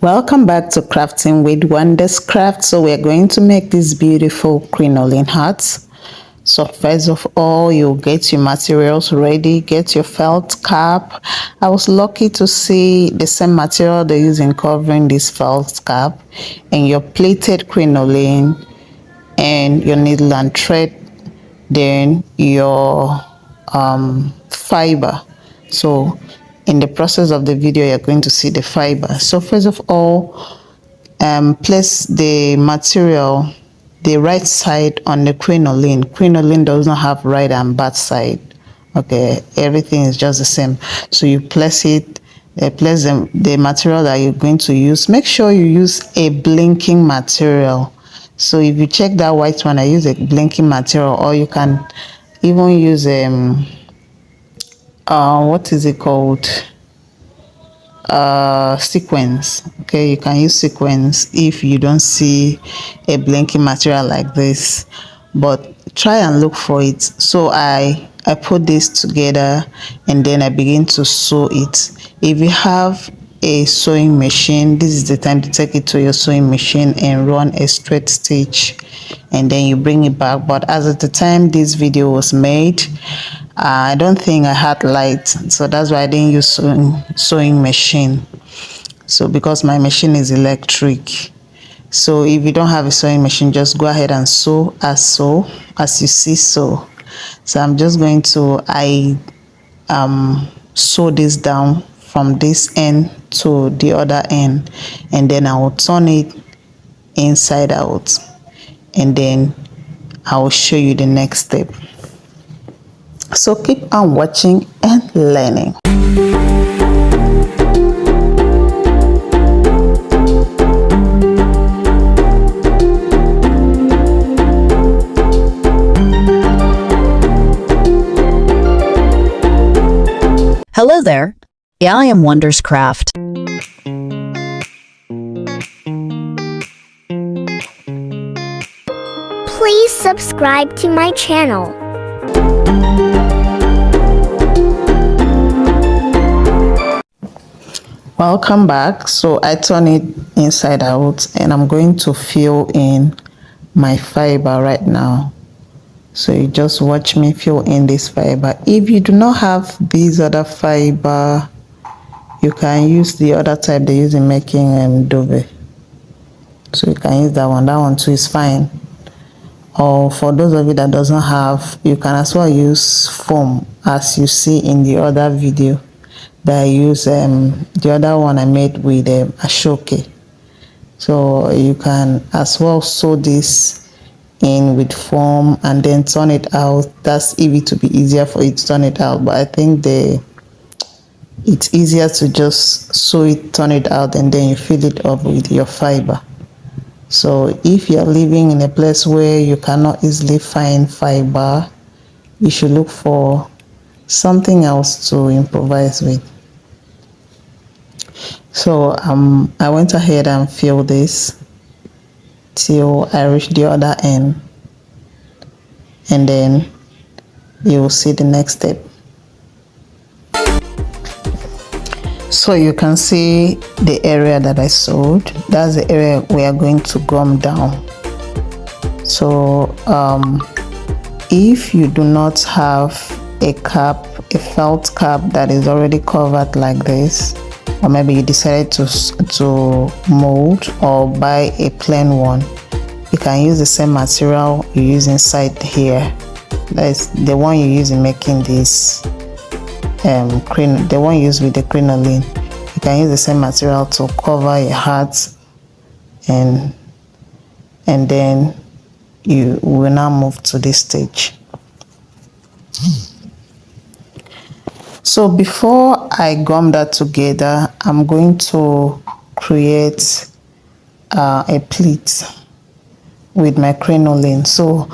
Welcome back to Crafting with Wonders Craft. So we're going to make these beautiful crinoline hats. So first of all, you get your materials ready, get your felt cap. I was lucky to see the same material they use in covering this felt cap, and your pleated crinoline and your needle and thread, then your fiber. So in the process of the video, you're going to see the fiber. So first of all, place the material the right side on the crinoline. Crinoline does not have right and bad side. Okay, everything is just the same. So you place it, place the material that you're going to use. Make sure you use a blinking material. So if you check that white one, I use a blinking material, or you can even use what is it called, sequence. Okay, you can use sequence if you don't see a blinking material like this, but try and look for it. So I put this together and then I begin to sew it. If you have a sewing machine, this is the time to take it to your sewing machine and run a straight stitch, and then you bring it back. But as at the time this video was made, I don't think I had light, so that's why I didn't use sewing machine. So because my machine is electric. So if you don't have a sewing machine, just go ahead and sew as you see. So I'm just going to sew this down from this end to the other end, and then I will turn it inside out, and then I will show you the next step. So keep on watching and learning. Hello there. I am Wonders Craft. Please subscribe to my channel. Welcome back. So I turn it inside out and I'm going to fill in my fiber right now. So you just watch me fill in this fiber. If you do not have these other fiber, you can use the other type they use in making dove. So you can use that one too is fine. Or for those of you that doesn't have, you can as well use foam, as you see in the other video that I use. The other one I made with ashoke. So you can as well sew this in with foam and then turn it out. That's if to be easier for you to turn it out, but I think it's easier to just sew it, turn it out, and then you fill it up with your fiber. So if you're living in a place where you cannot easily find fiber, you should look for something else to improvise with. So I went ahead and filled this till I reached the other end, and then you will see the next step. So you can see the area that I sewed. That's the area we are going to gum down. So if you do not have a cap, a felt cap that is already covered like this, or maybe you decided to mold or buy a plain one, you can use the same material you use inside here. That is the one you use in making this the one used with the crinoline. You can use the same material to cover your hat, and then you will now move to this stage. So before I gum that together, I'm going to create a pleat with my crinoline. So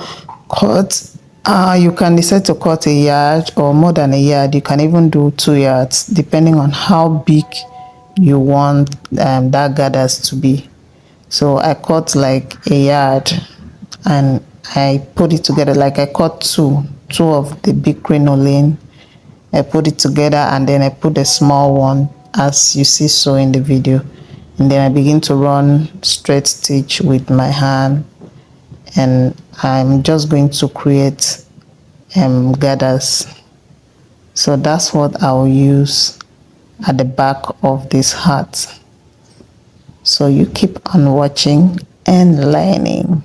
you can decide to cut a yard or more than a yard. You can even do 2 yards depending on how big you want that gathers to be. So I cut like a yard and I put it together. Like I cut two of the big crinoline, I put it together, and then I put a small one as you see so in the video, and then I begin to run straight stitch with my hand, and I'm just going to create gathers. So that's what I'll use at the back of this hat. So you keep on watching and learning.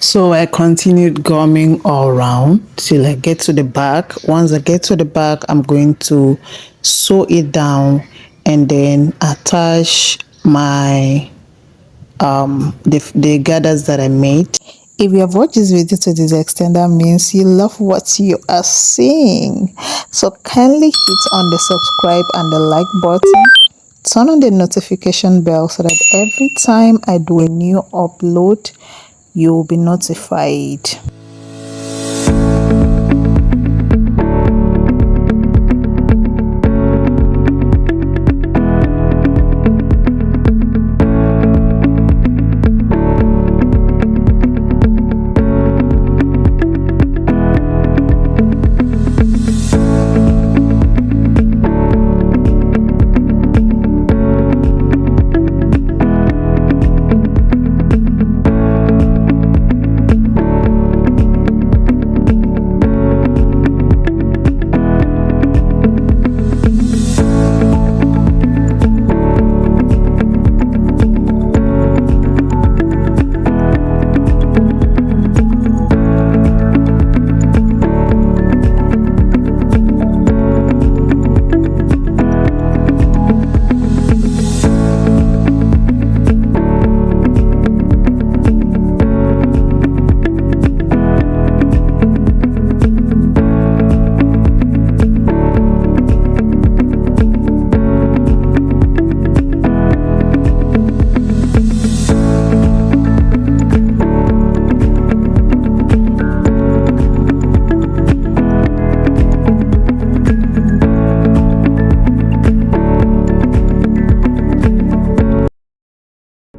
So I continued gumming all around till I get to the back. Once I get to the back, I'm going to sew it down and then attach my the gathers that I made. If you have watched this video to this extent, that means you love what you are seeing. So kindly hit on the subscribe and the like button. Turn on the notification bell so that every time I do a new upload, you will be notified.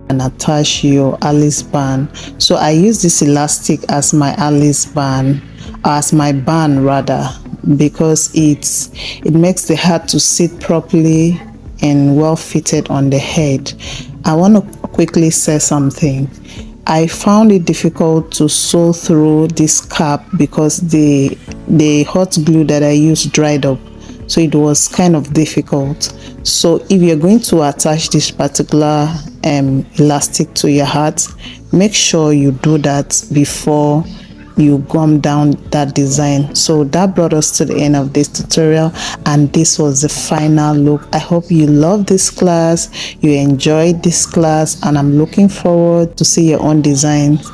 And attach your Alice band. So I use this elastic as my Alice band, as my band rather, because it makes the hat to sit properly and well fitted on the head. I want to quickly say something. I found it difficult to sew through this cap because the hot glue that I used dried up, so it was kind of difficult. So if you're going to attach this particular elastic to your hat, make sure you do that before you gum down that design. So that brought us to the end of this tutorial, and this was the final look. I hope you love this class, you enjoyed this class, and I'm looking forward to see your own designs.